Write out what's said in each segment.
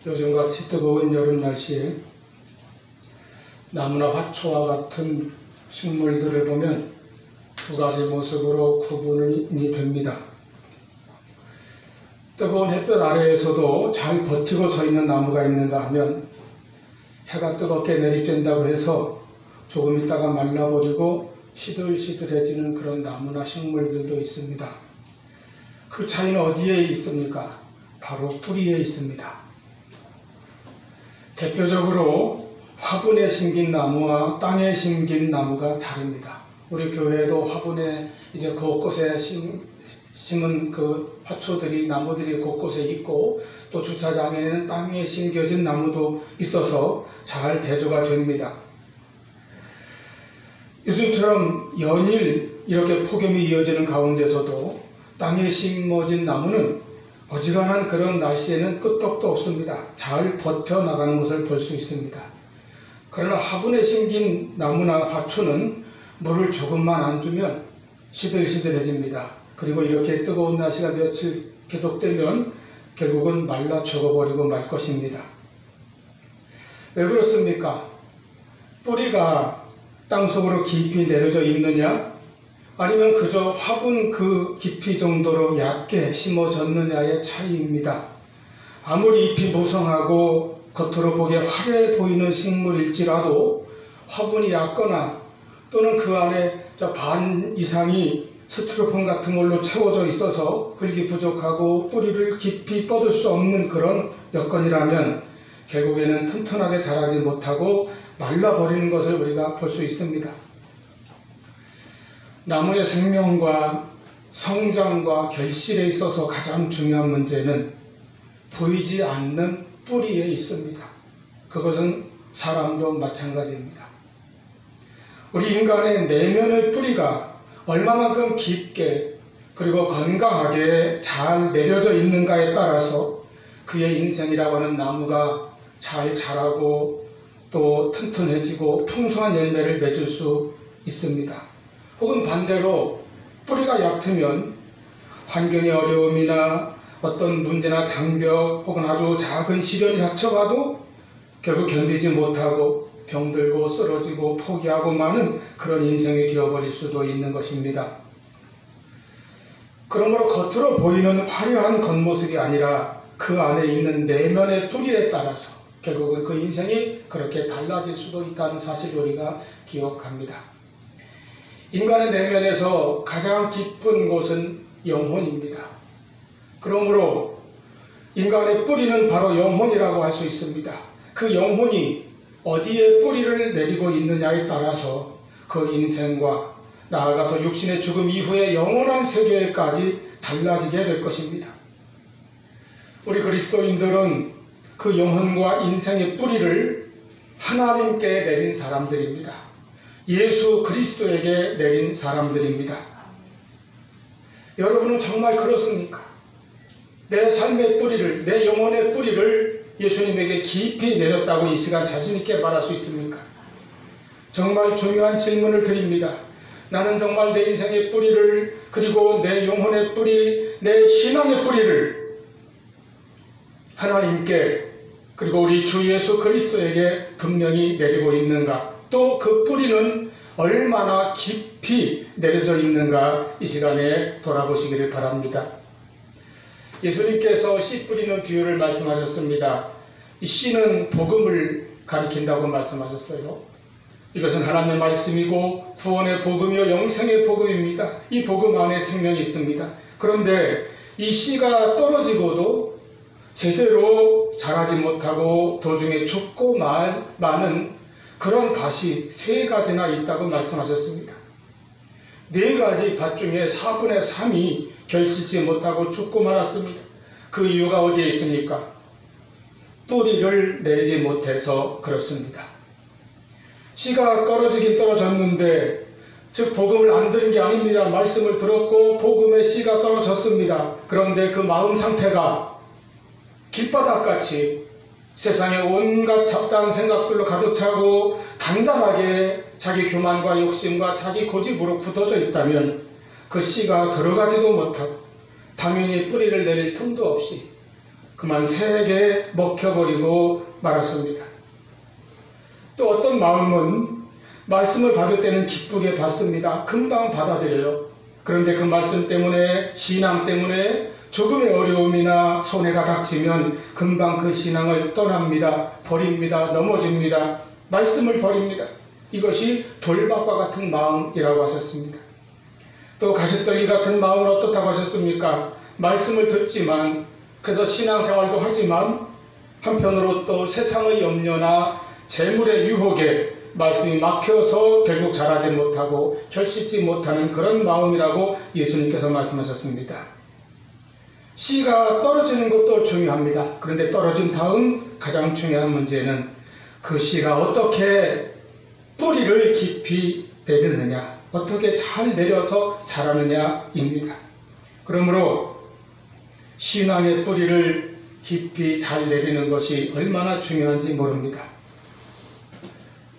요즘같이 뜨거운 여름 날씨에 나무나 화초와 같은 식물들을 보면 두 가지 모습으로 구분이 됩니다. 뜨거운 햇볕 아래에서도 잘 버티고 서 있는 나무가 있는가 하면 해가 뜨겁게 내리쬐다고 해서 조금 있다가 말라버리고 시들시들해지는 그런 나무나 식물들도 있습니다. 그 차이는 어디에 있습니까? 바로 뿌리에 있습니다. 대표적으로 화분에 심긴 나무와 땅에 심긴 나무가 다릅니다. 우리 교회도 화분에 이제 곳곳에 심은 그 화초들이, 나무들이 곳곳에 있고, 또 주차장에는 땅에 심겨진 나무도 있어서 잘 대조가 됩니다. 요즘처럼 연일 이렇게 폭염이 이어지는 가운데서도 땅에 심어진 나무는 어지간한 그런 날씨에는 끄떡도 없습니다. 잘 버텨나가는 것을 볼 수 있습니다. 그러나 화분에 심긴 나무나 화초는 물을 조금만 안 주면 시들시들해집니다. 그리고 이렇게 뜨거운 날씨가 며칠 계속되면 결국은 말라 죽어버리고 말 것입니다. 왜 그렇습니까? 뿌리가 땅속으로 깊이 내려져 있느냐, 아니면 그저 화분 그 깊이 정도로 얕게 심어졌느냐의 차이입니다. 아무리 잎이 무성하고 겉으로 보기에 화려해 보이는 식물일지라도 화분이 얕거나 또는 그 안에 반 이상이 스티로폼 같은 걸로 채워져 있어서 흙이 부족하고 뿌리를 깊이 뻗을 수 없는 그런 여건이라면 결국에는 튼튼하게 자라지 못하고 말라버리는 것을 우리가 볼 수 있습니다. 나무의 생명과 성장과 결실에 있어서 가장 중요한 문제는 보이지 않는 뿌리에 있습니다. 그것은 사람도 마찬가지입니다. 우리 인간의 내면의 뿌리가 얼마만큼 깊게 그리고 건강하게 잘 내려져 있는가에 따라서 그의 인생이라고 하는 나무가 잘 자라고 또 튼튼해지고 풍성한 열매를 맺을 수 있습니다. 혹은 반대로 뿌리가 얕으면 환경의 어려움이나 어떤 문제나 장벽 혹은 아주 작은 시련이 닥쳐가도 결국 견디지 못하고 병들고 쓰러지고 포기하고 마는 그런 인생이 되어버릴 수도 있는 것입니다. 그러므로 겉으로 보이는 화려한 겉모습이 아니라 그 안에 있는 내면의 뿌리에 따라서 결국은 그 인생이 그렇게 달라질 수도 있다는 사실을 우리가 기억합니다. 인간의 내면에서 가장 깊은 곳은 영혼입니다. 그러므로 인간의 뿌리는 바로 영혼이라고 할 수 있습니다. 그 영혼이 어디에 뿌리를 내리고 있느냐에 따라서 그 인생과 나아가서 육신의 죽음 이후의 영원한 세계까지 달라지게 될 것입니다. 우리 그리스도인들은 그 영혼과 인생의 뿌리를 하나님께 내린 사람들입니다. 예수 그리스도에게 내린 사람들입니다. 여러분은 정말 그렇습니까? 내 삶의 뿌리를, 내 영혼의 뿌리를 예수님에게 깊이 내렸다고 이 시간 자신 있게 말할 수 있습니까? 정말 중요한 질문을 드립니다. 나는 정말 내 인생의 뿌리를, 그리고 내 영혼의 뿌리, 내 신앙의 뿌리를 하나님께, 그리고 우리 주 예수 그리스도에게 분명히 내리고 있는가? 또 그 뿌리는 얼마나 깊이 내려져 있는가 이 시간에 돌아보시기를 바랍니다. 예수님께서 씨 뿌리는 비유를 말씀하셨습니다. 이 씨는 복음을 가리킨다고 말씀하셨어요. 이것은 하나님의 말씀이고 구원의 복음이요 영생의 복음입니다. 이 복음 안에 생명이 있습니다. 그런데 이 씨가 떨어지고도 제대로 자라지 못하고 도중에 죽고 마는 그런 밭이 3가지나 있다고 말씀하셨습니다. 4가지 밭 중에 4분의 3이 결실지 못하고 죽고 말았습니다. 그 이유가 어디에 있습니까? 뿌리를 내리지 못해서 그렇습니다. 씨가 떨어지긴 떨어졌는데, 즉 복음을 안 들은 게 아닙니다. 말씀을 들었고 복음의 씨가 떨어졌습니다. 그런데 그 마음 상태가 길바닥같이 세상에 온갖 잡다한 생각들로 가득 차고 단단하게 자기 교만과 욕심과 자기 고집으로 굳어져 있다면 그 씨가 들어가지도 못하고 당연히 뿌리를 내릴 틈도 없이 그만 세게 먹혀버리고 말았습니다. 또 어떤 마음은 말씀을 받을 때는 기쁘게 받습니다. 금방 받아들여요. 그런데 그 말씀 때문에, 신앙 때문에 조금의 어려움이나 손해가 닥치면 금방 그 신앙을 떠납니다. 버립니다. 넘어집니다. 말씀을 버립니다. 이것이 돌박과 같은 마음이라고 하셨습니다. 또 가시떨기 같은 마음은 어떻다고 하셨습니까? 말씀을 듣지만, 그래서 신앙생활도 하지만 한편으로 또 세상의 염려나 재물의 유혹에 말씀이 막혀서 결국 자라지 못하고 결실지 못하는 그런 마음이라고 예수님께서 말씀하셨습니다. 씨가 떨어지는 것도 중요합니다. 그런데 떨어진 다음 가장 중요한 문제는 그 씨가 어떻게 뿌리를 깊이 내리느냐, 어떻게 잘 내려서 자라느냐입니다. 그러므로 신앙의 뿌리를 깊이 잘 내리는 것이 얼마나 중요한지 모릅니다.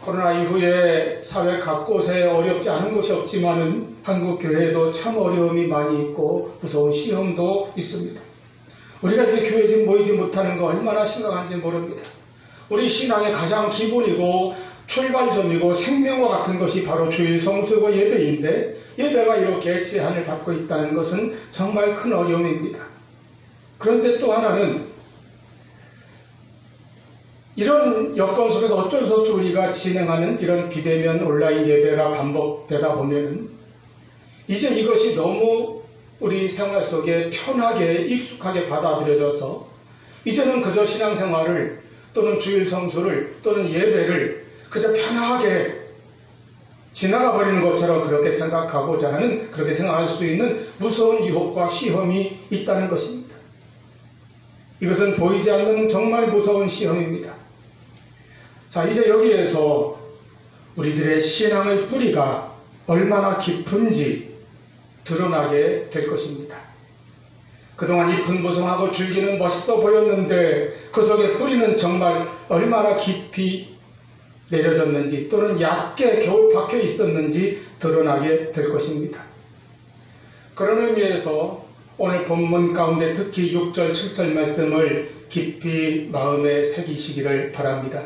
코로나 이후에 사회 곳곳에 어렵지 않은 곳이 없지만은 한국 교회에도 참 어려움이 많이 있고 무서운 시험도 있습니다. 우리가 이렇게 교회에 모이지 못하는 거 얼마나 심각한지 모릅니다. 우리 신앙의 가장 기본이고 출발점이고 생명과 같은 것이 바로 주일 성수고 예배인데, 예배가 이렇게 제한을 받고 있다는 것은 정말 큰 어려움입니다. 그런데 또 하나는 이런 여건 속에서 어쩔 수 없이 우리가 진행하는 이런 비대면 온라인 예배가 반복되다 보면 이제 이것이 너무 우리 생활 속에 편하게 익숙하게 받아들여져서 이제는 그저 신앙생활을 또는 주일 성수를 또는 예배를 그저 편하게 지나가 버리는 것처럼 그렇게 생각하고자 하는, 그렇게 생각할 수 있는 무서운 유혹과 시험이 있다는 것입니다. 이것은 보이지 않는 정말 무서운 시험입니다. 자, 이제 여기에서 우리들의 신앙의 뿌리가 얼마나 깊은지 드러나게 될 것입니다. 그동안 잎은 무성하고 줄기는 멋있어 보였는데 그 속에 뿌리는 정말 얼마나 깊이 내려졌는지 또는 얕게 겨우 박혀 있었는지 드러나게 될 것입니다. 그런 의미에서 오늘 본문 가운데 특히 6절, 7절 말씀을 깊이 마음에 새기시기를 바랍니다.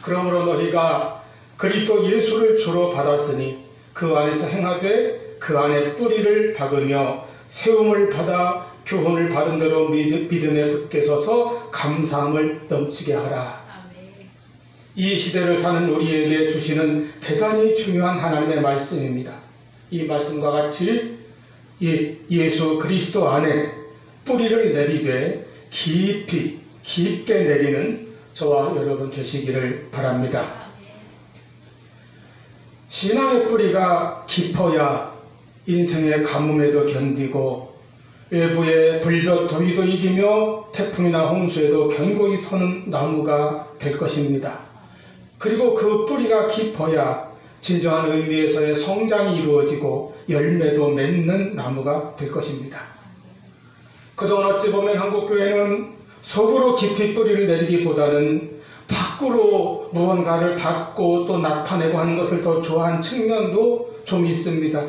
그러므로 너희가 그리스도 예수를 주로 받았으니 그 안에서 행하되 그 안에 뿌리를 박으며 세움을 받아 교훈을 받은 대로 믿음에 굳게 서서 감사함을 넘치게 하라. 이 시대를 사는 우리에게 주시는 대단히 중요한 하나님의 말씀입니다. 이 말씀과 같이 예수 그리스도 안에 뿌리를 내리되 깊게 내리는 저와 여러분 되시기를 바랍니다. 신앙의 뿌리가 깊어야 인생의 가뭄에도 견디고 외부의 불볕 더위도 이기며 태풍이나 홍수에도 견고히 서는 나무가 될 것입니다. 그리고 그 뿌리가 깊어야 진정한 의미에서의 성장이 이루어지고 열매도 맺는 나무가 될 것입니다. 그동안 어찌 보면 한국교회는 속으로 깊이 뿌리를 내리기보다는 밖으로 무언가를 받고 또 나타내고 하는 것을 더 좋아하는 측면도 좀 있습니다.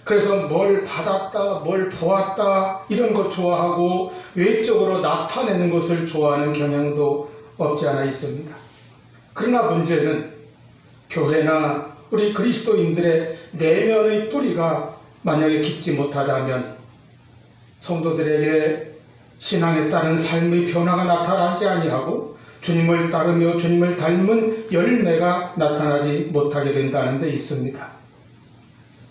그래서 뭘 받았다, 뭘 보았다 이런 것 좋아하고 외적으로 나타내는 것을 좋아하는 경향도 없지 않아 있습니다. 그러나 문제는 교회나 우리 그리스도인들의 내면의 뿌리가 만약에 깊지 못하다면 성도들에게 신앙에 따른 삶의 변화가 나타나지 아니하고 주님을 따르며 주님을 닮은 열매가 나타나지 못하게 된다는 데 있습니다.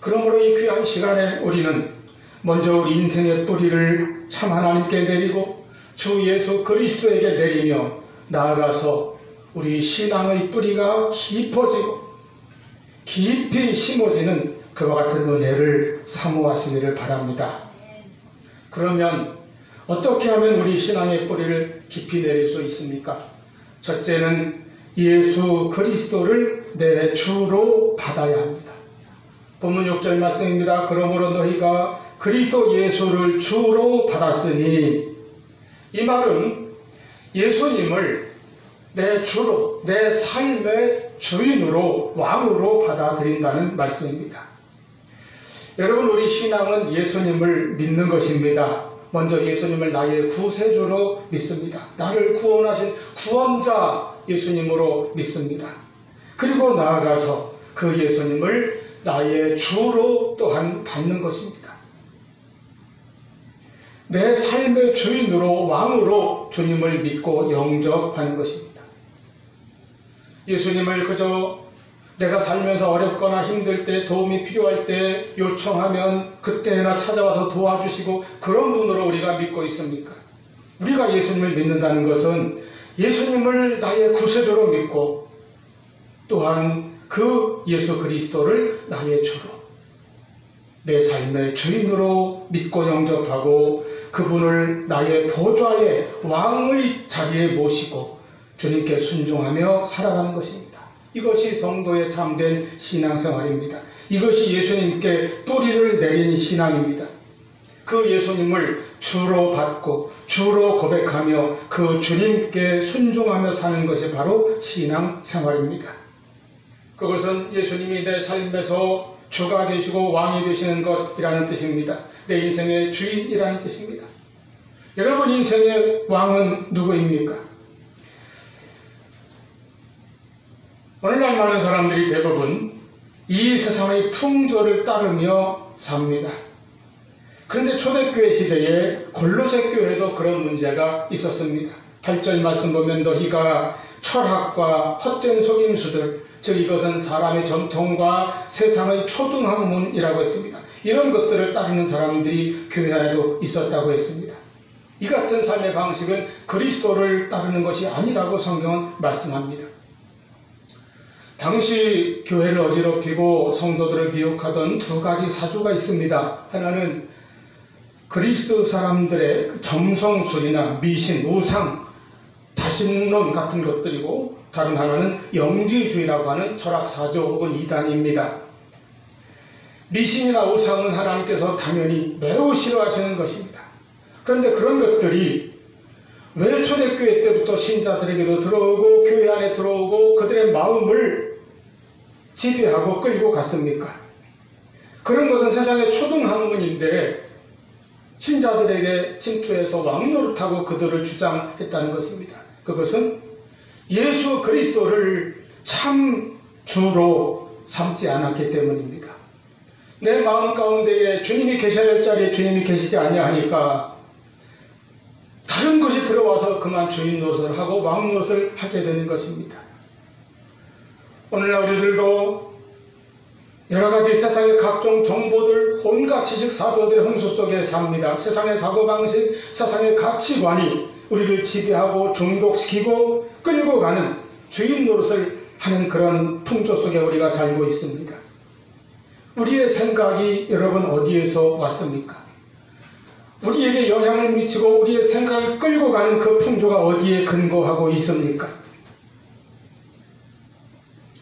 그러므로 이 귀한 시간에 우리는 먼저 우리 인생의 뿌리를 참 하나님께 내리고 주 예수 그리스도에게 내리며 나아가서 우리 신앙의 뿌리가 깊어지고 깊이 심어지는 그와 같은 은혜를 사모하시기를 바랍니다. 그러면 어떻게 하면 우리 신앙의 뿌리를 깊이 내릴 수 있습니까? 첫째는 예수 그리스도를 내 주로 받아야 합니다. 본문 6절 말씀입니다. 그러므로 너희가 그리스도 예수를 주로 받았으니, 이 말은 예수님을 내 주로, 내 삶의 주인으로, 왕으로 받아들인다는 말씀입니다. 여러분, 우리 신앙은 예수님을 믿는 것입니다. 먼저 예수님을 나의 구세주로 믿습니다. 나를 구원하신 구원자 예수님으로 믿습니다. 그리고 나아가서 그 예수님을 나의 주로 또한 받는 것입니다. 내 삶의 주인으로 왕으로 주님을 믿고 영접하는 것입니다. 예수님을 그저 내가 살면서 어렵거나 힘들 때 도움이 필요할 때 요청하면 그때나 찾아와서 도와주시고 그런 분으로 우리가 믿고 있습니까? 우리가 예수님을 믿는다는 것은 예수님을 나의 구세주로 믿고 또한 그 예수 그리스도를 나의 주로 내 삶의 주인으로 믿고 영접하고 그분을 나의 보좌의 왕의 자리에 모시고 주님께 순종하며 살아가는 것입니다. 이것이 성도의 참된 신앙생활입니다. 이것이 예수님께 뿌리를 내린 신앙입니다. 그 예수님을 주로 받고 주로 고백하며 그 주님께 순종하며 사는 것이 바로 신앙생활입니다. 그것은 예수님이 내 삶에서 주가 되시고 왕이 되시는 것이라는 뜻입니다. 내 인생의 주인이라는 뜻입니다. 여러분 인생의 왕은 누구입니까? 오늘날 많은 사람들이 대부분 이 세상의 풍조를 따르며 삽니다. 그런데 초대교회 시대에 골로새 교회도 그런 문제가 있었습니다. 8절 말씀 보면 너희가 철학과 헛된 속임수들, 즉 이것은 사람의 전통과 세상의 초등학문이라고 했습니다. 이런 것들을 따르는 사람들이 교회 안에도 있었다고 했습니다. 이 같은 삶의 방식은 그리스도를 따르는 것이 아니라고 성경은 말씀합니다. 당시 교회를 어지럽히고 성도들을 미혹하던 두 가지 사조가 있습니다. 하나는 그리스도 사람들의 점성술이나 미신, 우상, 다신론 같은 것들이고 다른 하나는 영지주의라고 하는 철학사조 혹은 이단입니다. 미신이나 우상은 하나님께서 당연히 매우 싫어하시는 것입니다. 그런데 그런 것들이 왜 초대교회 때부터 신자들에게도 들어오고 교회 안에 들어오고 그들의 마음을 지배하고 끌고 갔습니까? 그런 것은 세상의 초등학문인데 신자들에게 침투해서 왕노릇하고 그들을 주장했다는 것입니다. 그것은 예수 그리스도를 참 주로 삼지 않았기 때문입니다. 내 마음 가운데에 주님이 계셔야 할 자리에 주님이 계시지 아니하니까 다른 것이 들어와서 그만 주인 노릇을 하고 왕 노릇을 하게 되는 것입니다. 오늘날 우리들도 여러 가지 세상의 각종 정보들, 온갖 지식 사조들의 홍수 속에 삽니다. 세상의 사고방식, 세상의 가치관이 우리를 지배하고 중독시키고 끌고 가는 주인 노릇을 하는 그런 풍조 속에 우리가 살고 있습니다. 우리의 생각이 여러분 어디에서 왔습니까? 우리에게 영향을 미치고 우리의 생각을 끌고 가는 그 풍조가 어디에 근거하고 있습니까?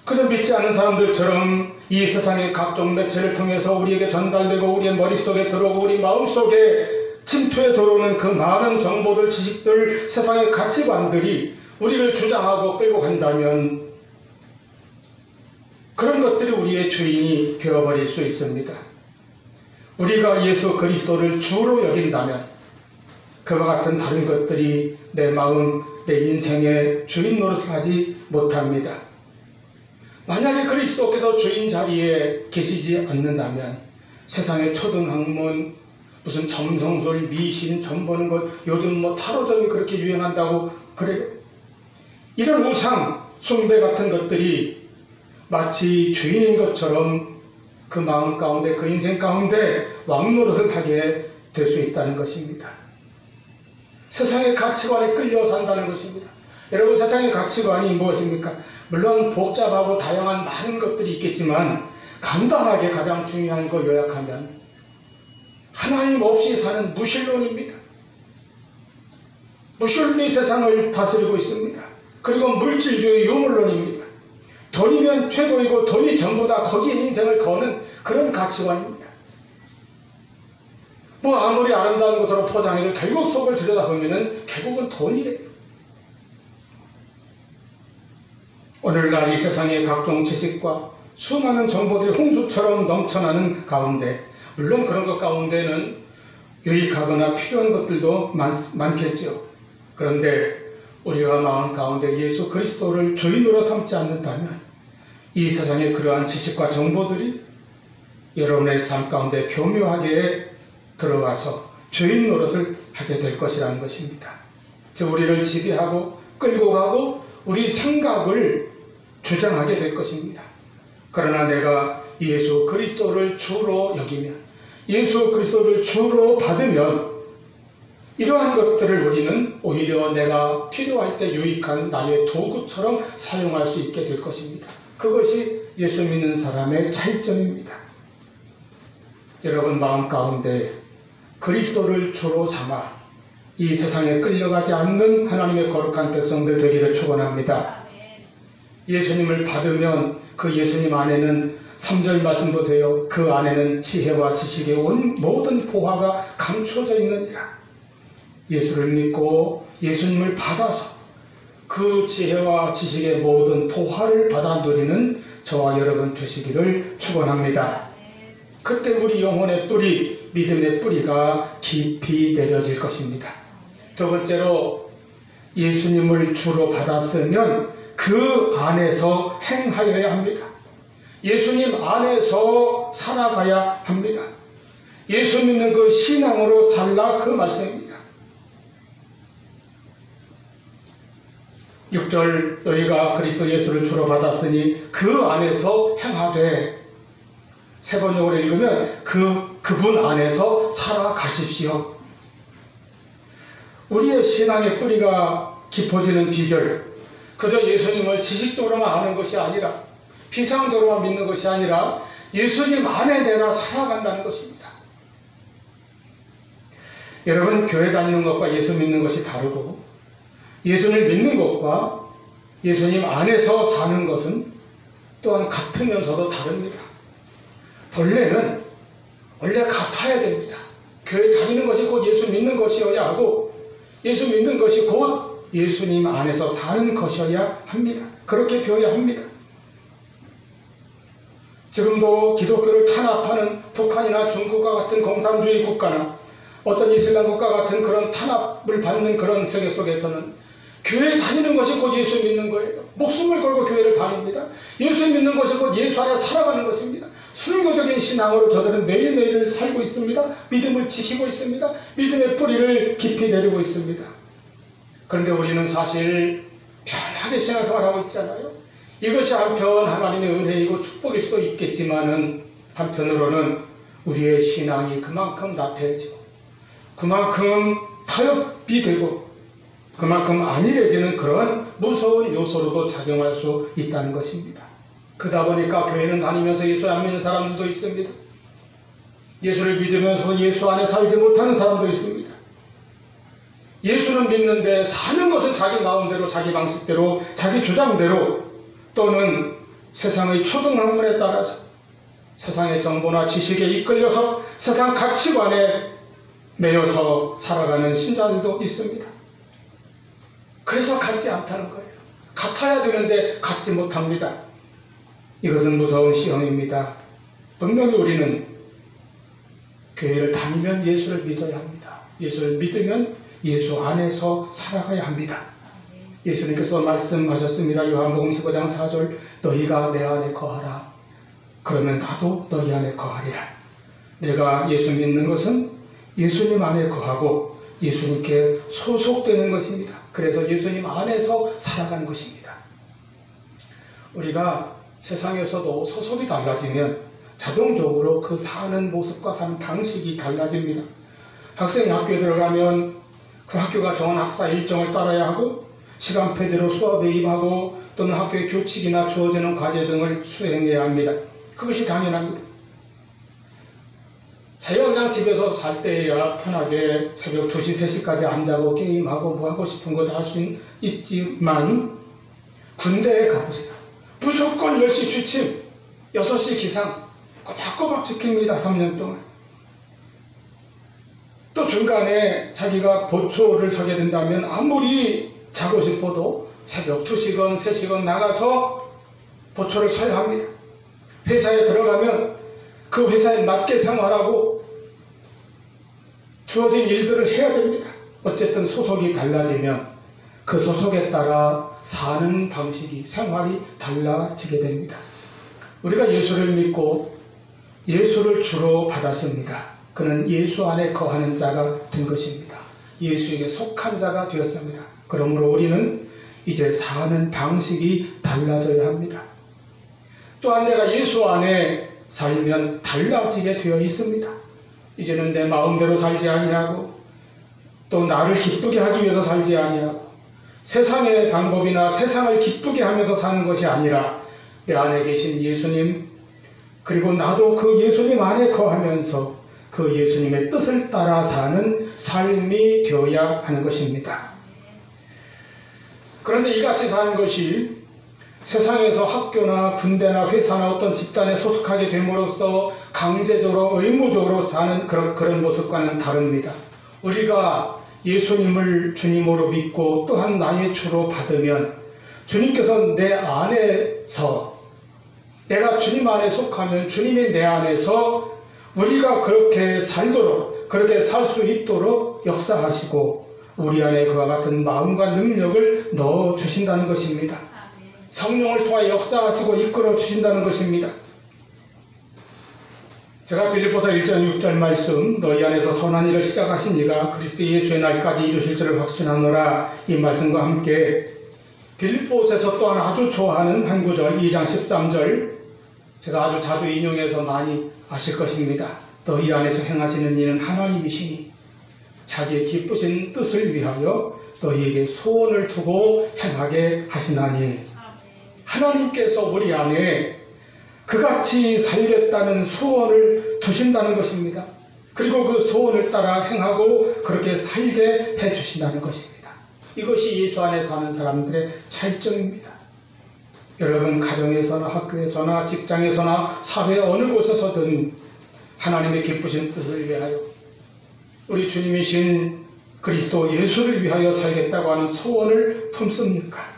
그저 믿지 않는 사람들처럼 이 세상의 각종 매체를 통해서 우리에게 전달되고 우리의 머릿속에 들어오고 우리 마음속에 침투해 들어오는 그 많은 정보들, 지식들, 세상의 가치관들이 우리를 주장하고 끌고 간다면 그런 것들이 우리의 주인이 되어버릴 수 있습니다. 우리가 예수 그리스도를 주로 여긴다면 그와 같은 다른 것들이 내 마음, 내 인생의 주인 노릇을 하지 못합니다. 만약에 그리스도께서 주인 자리에 계시지 않는다면 세상의 초등학문, 무슨 점성술, 미신, 점보는 것, 요즘 타로점이 그렇게 유행한다고 그래요. 이런 우상, 숭배 같은 것들이 마치 주인인 것처럼 그 마음 가운데, 그 인생 가운데 왕노릇을 하게 될 수 있다는 것입니다. 세상의 가치관에 끌려 산다는 것입니다. 여러분, 세상의 가치관이 무엇입니까? 물론 복잡하고 다양한 많은 것들이 있겠지만 간단하게 가장 중요한 거 요약하면 하나님 없이 사는 무신론입니다. 무신론이 세상을 다스리고 있습니다. 그리고 물질주의 유물론입니다. 돈이면 최고이고 돈이 전부다, 거기에 인생을 거는 그런 가치관입니다. 아무리 아름다운 것으로 포장해도 결국 속을 들여다보면 결국은 돈이래요. 오늘날 이 세상의 각종 지식과 수많은 정보들이 홍수처럼 넘쳐나는 가운데, 물론 그런 것 가운데는 유익하거나 필요한 것들도 많겠죠. 그런데 우리가 마음 가운데 예수 그리스도를 주인으로 삼지 않는다면 이 세상의 그러한 지식과 정보들이 여러분의 삶 가운데 교묘하게 들어와서 주인 노릇을 하게 될 것이라는 것입니다. 즉 우리를 지배하고 끌고 가고 우리 생각을 주장하게 될 것입니다. 그러나 내가 예수 그리스도를 주로 여기면, 예수 그리스도를 주로 받으면 이러한 것들을 우리는 오히려 내가 필요할 때 유익한 나의 도구처럼 사용할 수 있게 될 것입니다. 그것이 예수 믿는 사람의 차이점입니다. 여러분 마음 가운데 그리스도를 주로 삼아 이 세상에 끌려가지 않는 하나님의 거룩한 백성들 되기를 축원합니다. 예수님을 받으면 그 예수님 안에는 3절 말씀 보세요. 그 안에는 지혜와 지식의 온 모든 보화가 감춰져 있느니라. 예수를 믿고 예수님을 받아서 그 지혜와 지식의 모든 보화를 받아 누리는 저와 여러분 되시기를 축원합니다. 그때 우리 영혼의 뿌리, 믿음의 뿌리가 깊이 내려질 것입니다. 두 번째로 예수님을 주로 받았으면 그 안에서 행하여야 합니다. 예수님 안에서 살아가야 합니다. 예수 믿는 그 신앙으로 살라 그 말씀입니다. 6절 너희가 그리스도 예수를 주로 받았으니 그 안에서 행하되, 세 번역으로 읽으면 그분 안에서 살아가십시오. 우리의 신앙의 뿌리가 깊어지는 비결, 그저 예수님을 지식적으로만 아는 것이 아니라 피상적으로만 믿는 것이 아니라 예수님 안에 내가 살아간다는 것입니다. 여러분 교회 다니는 것과 예수 믿는 것이 다르고 예수를 믿는 것과 예수님 안에서 사는 것은 또한 같으면서도 다릅니다. 본래는 원래 같아야 됩니다. 교회 다니는 것이 곧 예수 믿는 것이어야 하고 예수 믿는 것이 곧 예수님 안에서 사는 것이어야 합니다. 그렇게 배워야 합니다. 지금도 기독교를 탄압하는 북한이나 중국과 같은 공산주의 국가나 어떤 이슬람 국가 같은 그런 탄압을 받는 그런 세계 속에서는 교회 다니는 것이 곧 예수 믿는 거예요. 목숨을 걸고 교회를 다닙니다. 예수 믿는 것이 곧 예수 안에 살아가는 것입니다. 순교적인 신앙으로 저들은 매일매일 살고 있습니다. 믿음을 지키고 있습니다. 믿음의 뿌리를 깊이 내리고 있습니다. 그런데 우리는 사실 편하게 신앙생활하고 있잖아요. 이것이 한편 하나님의 은혜이고 축복일 수도 있겠지만은 한편으로는 우리의 신앙이 그만큼 나태해지고 그만큼 타협이 되고 그만큼 안일해지는 그런 무서운 요소로도 작용할 수 있다는 것입니다. 그러다 보니까 교회는 다니면서 예수 안 믿는 사람들도 있습니다. 예수를 믿으면서 예수 안에 살지 못하는 사람도 있습니다. 예수는 믿는데 사는 것은 자기 마음대로, 자기 방식대로, 자기 주장대로 또는 세상의 초등학문에 따라서 세상의 정보나 지식에 이끌려서 세상 가치관에 매여서 살아가는 신자들도 있습니다. 그래서 같지 않다는 거예요. 같아야 되는데 같지 못합니다. 이것은 무서운 시험입니다. 분명히 우리는 교회를 다니면 예수를 믿어야 합니다. 예수를 믿으면 예수 안에서 살아가야 합니다. 예수님께서 말씀하셨습니다. 요한복음 15장 4절 너희가 내 안에 거하라. 그러면 나도 너희 안에 거하리라. 내가 예수 믿는 것은 예수님 안에 거하고 예수님께 소속되는 것입니다. 그래서 예수님 안에서 살아가는 것입니다. 우리가 세상에서도 소속이 달라지면 자동적으로 그 사는 모습과 사는 방식이 달라집니다. 학생이 학교에 들어가면 그 학교가 정한 학사 일정을 따라야 하고 시간표대로 수업에 임하고 또는 학교의 교칙이나 주어지는 과제 등을 수행해야 합니다. 그것이 당연합니다. 자기가 그냥 집에서 살 때야 편하게 새벽 2시, 3시까지 앉아고 게임하고 뭐 하고 싶은 거 다 할 수 있지만 군대에 가보세요. 무조건 10시 취침, 6시 기상 꼬박꼬박 지킵니다. 3년 동안. 또 중간에 자기가 보초를 서게 된다면 아무리 자고 싶어도 새벽 2시건 3시건 나가서 보초를 서야 합니다. 회사에 들어가면 그 회사에 맞게 생활하고 주어진 일들을 해야 됩니다. 어쨌든 소속이 달라지면 그 소속에 따라 사는 방식이, 생활이 달라지게 됩니다. 우리가 예수를 믿고 예수를 주로 받았습니다. 그는 예수 안에 거하는 자가 된 것입니다. 예수에게 속한 자가 되었습니다. 그러므로 우리는 이제 사는 방식이 달라져야 합니다. 또한 내가 예수 안에 살면 달라지게 되어 있습니다. 이제는 내 마음대로 살지 아니하고 또 나를 기쁘게 하기 위해서 살지 아니하고 세상의 방법이나 세상을 기쁘게 하면서 사는 것이 아니라 내 안에 계신 예수님, 그리고 나도 그 예수님 안에 거하면서 그 예수님의 뜻을 따라 사는 삶이 되어야 하는 것입니다. 그런데 이같이 사는 것이 세상에서 학교나 군대나 회사나 어떤 집단에 소속하게 됨으로써 강제적으로 의무적으로 사는 그런 모습과는 다릅니다. 우리가 예수님을 주님으로 믿고 또한 나의 주로 받으면 주님께서 내 안에서, 내가 주님 안에 속하면 주님이 내 안에서 우리가 그렇게 살도록, 그렇게 살 수 있도록 역사하시고 우리 안에 그와 같은 마음과 능력을 넣어주신다는 것입니다. 성령을 통하여 역사하시고 이끌어 주신다는 것입니다. 제가 빌립보서 1장 6절 말씀, 너희 안에서 선한 일을 시작하신 이가 그리스도 예수의 날까지 이루실 줄을 확신하노라, 이 말씀과 함께 빌립보서에서 또한 아주 좋아하는 한 구절, 2장 13절, 제가 아주 자주 인용해서 많이 아실 것입니다. 너희 안에서 행하시는 이는 하나님이시니 자기의 기쁘신 뜻을 위하여 너희에게 소원을 두고 행하게 하시나니, 하나님께서 우리 안에 그같이 살겠다는 소원을 두신다는 것입니다. 그리고 그 소원을 따라 행하고 그렇게 살게 해주신다는 것입니다. 이것이 예수 안에 사는 사람들의 차이점입니다. 여러분, 가정에서나 학교에서나 직장에서나 사회 어느 곳에서든 하나님의 기쁘신 뜻을 위하여 우리 주님이신 그리스도 예수를 위하여 살겠다고 하는 소원을 품습니까?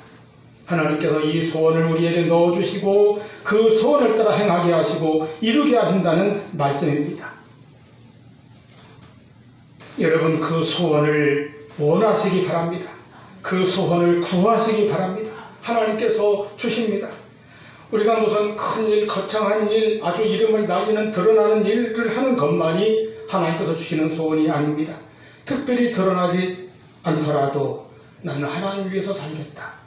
하나님께서 이 소원을 우리에게 넣어주시고 그 소원을 따라 행하게 하시고 이루게 하신다는 말씀입니다. 여러분, 그 소원을 원하시기 바랍니다. 그 소원을 구하시기 바랍니다. 하나님께서 주십니다. 우리가 무슨 큰일, 거창한 일, 아주 이름을 날리는 드러나는 일을 하는 것만이 하나님께서 주시는 소원이 아닙니다. 특별히 드러나지 않더라도 나는 하나님을 위해서 살겠다,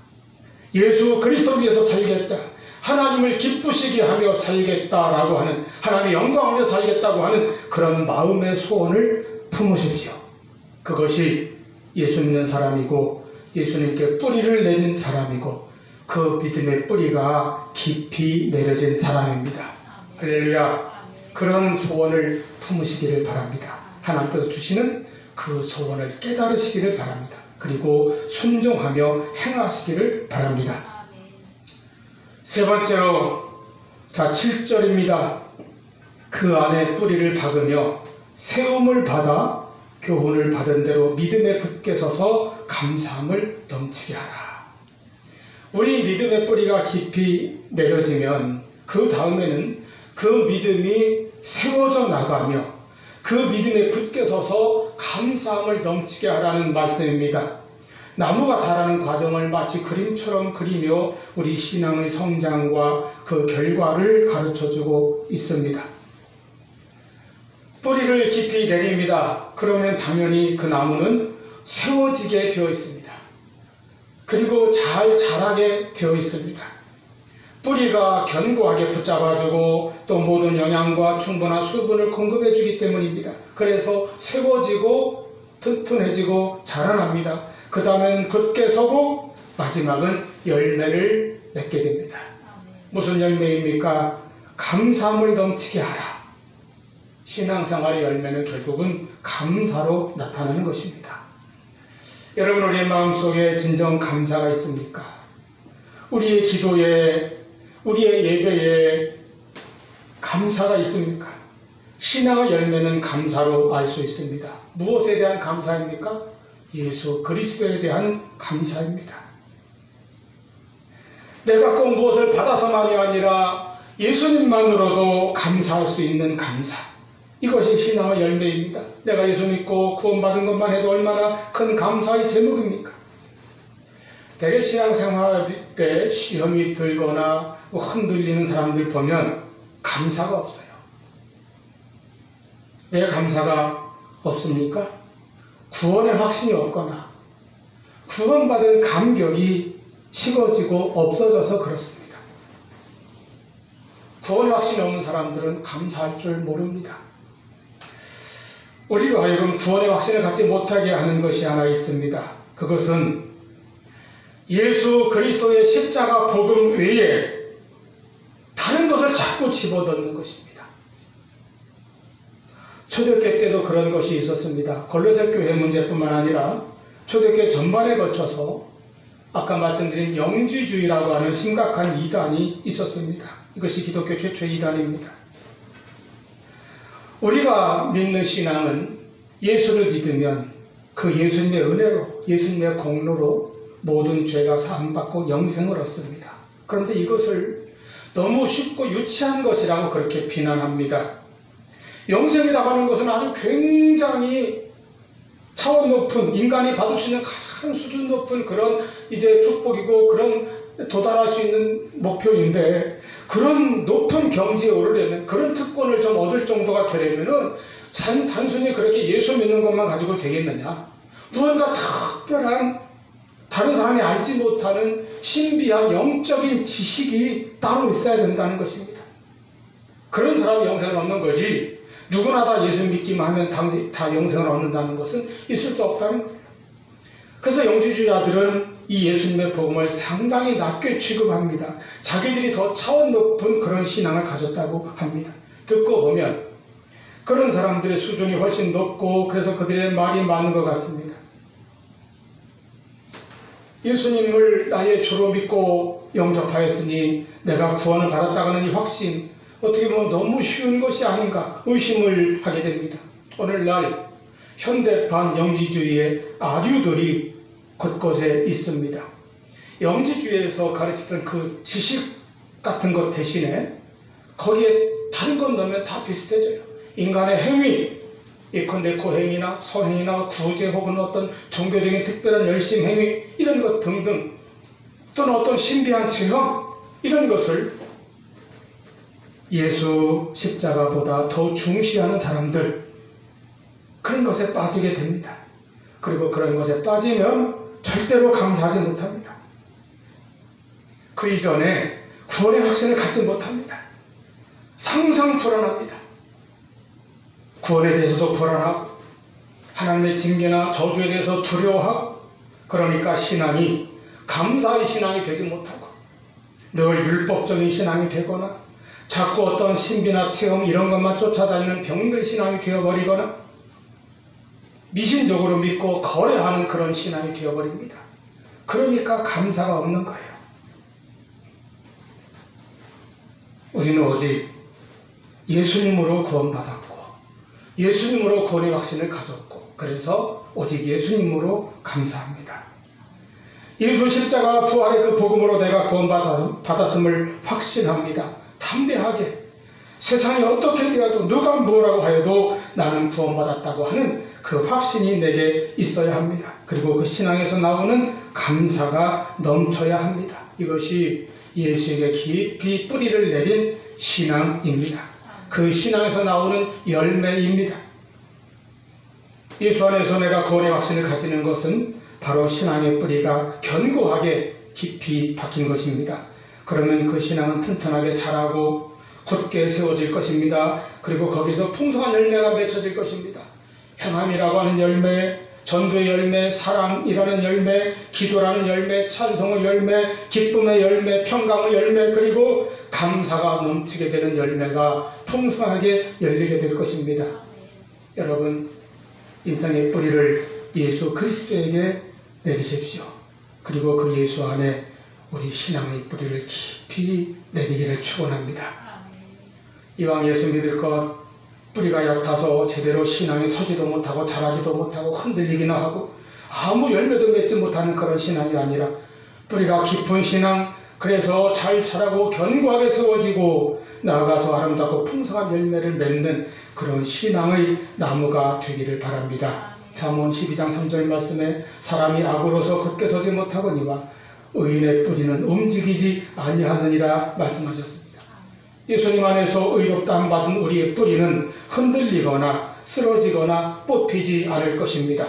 예수 그리스도를 위해서 살겠다, 하나님을 기쁘시게 하며 살겠다라고 하는, 하나님의 영광을 위해서 살겠다고 하는 그런 마음의 소원을 품으십시오. 그것이 예수 믿는 사람이고 예수님께 뿌리를 내는 사람이고 그 믿음의 뿌리가 깊이 내려진 사람입니다. 할렐루야. 그런 소원을 품으시기를 바랍니다. 하나님께서 주시는 그 소원을 깨달으시기를 바랍니다. 그리고 순종하며 행하시기를 바랍니다. 세 번째로, 자 7절입니다. 그 안에 뿌리를 박으며 세움을 받아 교훈을 받은 대로 믿음에 굳게 서서 감사함을 넘치게 하라. 우리 믿음의 뿌리가 깊이 내려지면 그 다음에는 그 믿음이 세워져 나가며 그 믿음에 굳게 서서 감사함을 넘치게 하라는 말씀입니다. 나무가 자라는 과정을 마치 그림처럼 그리며 우리 신앙의 성장과 그 결과를 가르쳐주고 있습니다. 뿌리를 깊이 내립니다. 그러면 당연히 그 나무는 세워지게 되어 있습니다. 그리고 잘 자라게 되어 있습니다. 뿌리가 견고하게 붙잡아주고 또 모든 영양과 충분한 수분을 공급해주기 때문입니다. 그래서 세워지고 튼튼해지고 자라납니다. 그 다음엔 굳게 서고 마지막은 열매를 맺게 됩니다. 무슨 열매입니까? 감사함을 넘치게 하라. 신앙생활의 열매는 결국은 감사로 나타나는 것입니다. 여러분, 우리의 마음속에 진정 감사가 있습니까? 우리의 기도에, 우리의 예배에 감사가 있습니까? 신앙의 열매는 감사로 알 수 있습니다. 무엇에 대한 감사입니까? 예수 그리스도에 대한 감사입니다. 내가 꼭 무엇을 받아서만이 아니라 예수님만으로도 감사할 수 있는 감사. 이것이 신앙의 열매입니다. 내가 예수 믿고 구원받은 것만 해도 얼마나 큰 감사의 제목입니까? 대개 신앙생활에 시험이 들거나 흔들리는 사람들 보면 감사가 없어요. 왜 감사가 없습니까? 구원의 확신이 없거나 구원받은 감격이 식어지고 없어져서 그렇습니다. 구원의 확신이 없는 사람들은 감사할 줄 모릅니다. 우리가 하여금 구원의 확신을 갖지 못하게 하는 것이 하나 있습니다. 그것은 예수 그리스도의 십자가 복음 외에 다른 것을 자꾸 집어넣는 것입니다. 초대교회 때도 그런 것이 있었습니다. 골로새 교회 문제뿐만 아니라 초대교회 전반에 거쳐서 아까 말씀드린 영지주의라고 하는 심각한 이단이 있었습니다. 이것이 기독교 최초의 이단입니다. 우리가 믿는 신앙은 예수를 믿으면 그 예수님의 은혜로, 예수님의 공로로 모든 죄가 사함받고 영생을 얻습니다. 그런데 이것을 너무 쉽고 유치한 것이라고 그렇게 비난합니다. 영생이라고 하는 것은 아주 굉장히 차원 높은, 인간이 받을 수 있는 가장 수준 높은 그런 이제 축복이고 그런 도달할 수 있는 목표인데, 그런 높은 경지에 오르려면, 그런 특권을 좀 얻을 정도가 되려면은 단순히 그렇게 예수 믿는 것만 가지고 되겠느냐? 무언가 특별한 다른 사람이 알지 못하는 신비한 영적인 지식이 따로 있어야 된다는 것입니다. 그런 사람이 영생을 얻는 거지, 누구나 다 예수 믿기만 하면 다 영생을 얻는다는 것은 있을 수 없다는 거예요. 그래서 영지주의자들은 이 예수님의 복음을 상당히 낮게 취급합니다. 자기들이 더 차원 높은 그런 신앙을 가졌다고 합니다. 듣고 보면 그런 사람들의 수준이 훨씬 높고, 그래서 그들의 말이 많은 것 같습니다. 예수님을 나의 주로 믿고 영접하였으니 내가 구원을 받았다가는 이 확신, 어떻게 보면 너무 쉬운 것이 아닌가 의심을 하게 됩니다. 오늘날 현대판 영지주의의 아류들이 곳곳에 있습니다. 영지주의에서 가르치던 그 지식 같은 것 대신에 거기에 다른 것 넣으면 다 비슷해져요. 인간의 행위, 예컨대 고행이나 선행이나 구제 혹은 어떤 종교적인 특별한 열심 행위, 이런 것 등등, 또는 어떤 신비한 체험, 이런 것을 예수 십자가보다 더 중시하는 사람들, 그런 것에 빠지게 됩니다. 그리고 그런 것에 빠지면 절대로 감사하지 못합니다. 그 이전에 구원의 확신을 갖지 못합니다. 항상 불안합니다. 구원에 대해서도 불안하고, 하나님의 징계나 저주에 대해서 두려워하고, 그러니까 신앙이 감사의 신앙이 되지 못하고 늘 율법적인 신앙이 되거나 자꾸 어떤 신비나 체험 이런 것만 쫓아다니는 병들 신앙이 되어버리거나 미신적으로 믿고 거래하는 그런 신앙이 되어버립니다. 그러니까 감사가 없는 거예요. 우리는 오직 예수님으로 구원받았고 예수님으로 구원의 확신을 가졌고, 그래서 오직 예수님으로 감사합니다. 예수 십자가 부활의 그 복음으로 내가 구원받았음을 확신합니다. 담대하게 세상이 어떻게 되어도 누가 뭐라고 하여도 나는 구원받았다고 하는 그 확신이 내게 있어야 합니다. 그리고 그 신앙에서 나오는 감사가 넘쳐야 합니다. 이것이 예수에게 깊이 뿌리를 내린 신앙입니다. 그 신앙에서 나오는 열매입니다. 예수 안에서 내가 구원의 확신을 가지는 것은 바로 신앙의 뿌리가 견고하게 깊이 박힌 것입니다. 그러면 그 신앙은 튼튼하게 자라고 굳게 세워질 것입니다. 그리고 거기서 풍성한 열매가 맺혀질 것입니다. 행함이라고 하는 열매, 전도의 열매, 사랑이라는 열매, 기도라는 열매, 찬송의 열매, 기쁨의 열매, 평강의 열매, 그리고 감사가 넘치게 되는 열매가 풍성하게 열리게 될 것입니다. 여러분, 인생의 뿌리를 예수 그리스도에게 내리십시오. 그리고 그 예수 안에 우리 신앙의 뿌리를 깊이 내리기를 축원합니다. 이왕 예수 믿을 것, 뿌리가 얕아서 제대로 신앙이 서지도 못하고 자라지도 못하고 흔들리기나 하고 아무 열매도 맺지 못하는 그런 신앙이 아니라 뿌리가 깊은 신앙, 그래서 잘 자라고 견고하게 세워지고 나아가서 아름답고 풍성한 열매를 맺는 그런 신앙의 나무가 되기를 바랍니다. 잠언 12장 3절 말씀에 사람이 악으로서 굳게 서지 못하거니와 의인의 뿌리는 움직이지 아니하느니라 말씀하셨습니다. 예수님 안에서 의롭다함 받은 우리의 뿌리는 흔들리거나 쓰러지거나 뽑히지 않을 것입니다.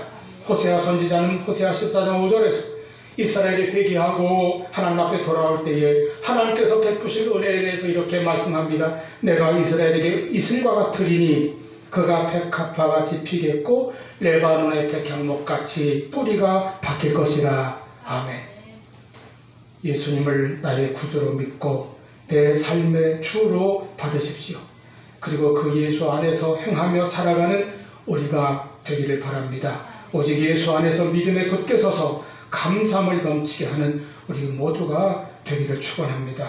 호세아 선지자는 호세아 14장 5절에서 이스라엘이 회개하고 하나님 앞에 돌아올 때에 하나님께서 베푸실 은혜에 대해서 이렇게 말씀합니다. 내가 이스라엘에게 이슬과 같으리니 그가 백합화같이 피겠고 레바논의 백향목같이 뿌리가 바뀔 것이라. 아멘. 예수님을 나의 구주로 믿고 내 삶의 주로 받으십시오. 그리고 그 예수 안에서 행하며 살아가는 우리가 되기를 바랍니다. 오직 예수 안에서 믿음에 굳게 서서 감사함을 넘치게 하는 우리 모두가 되기를 축원합니다.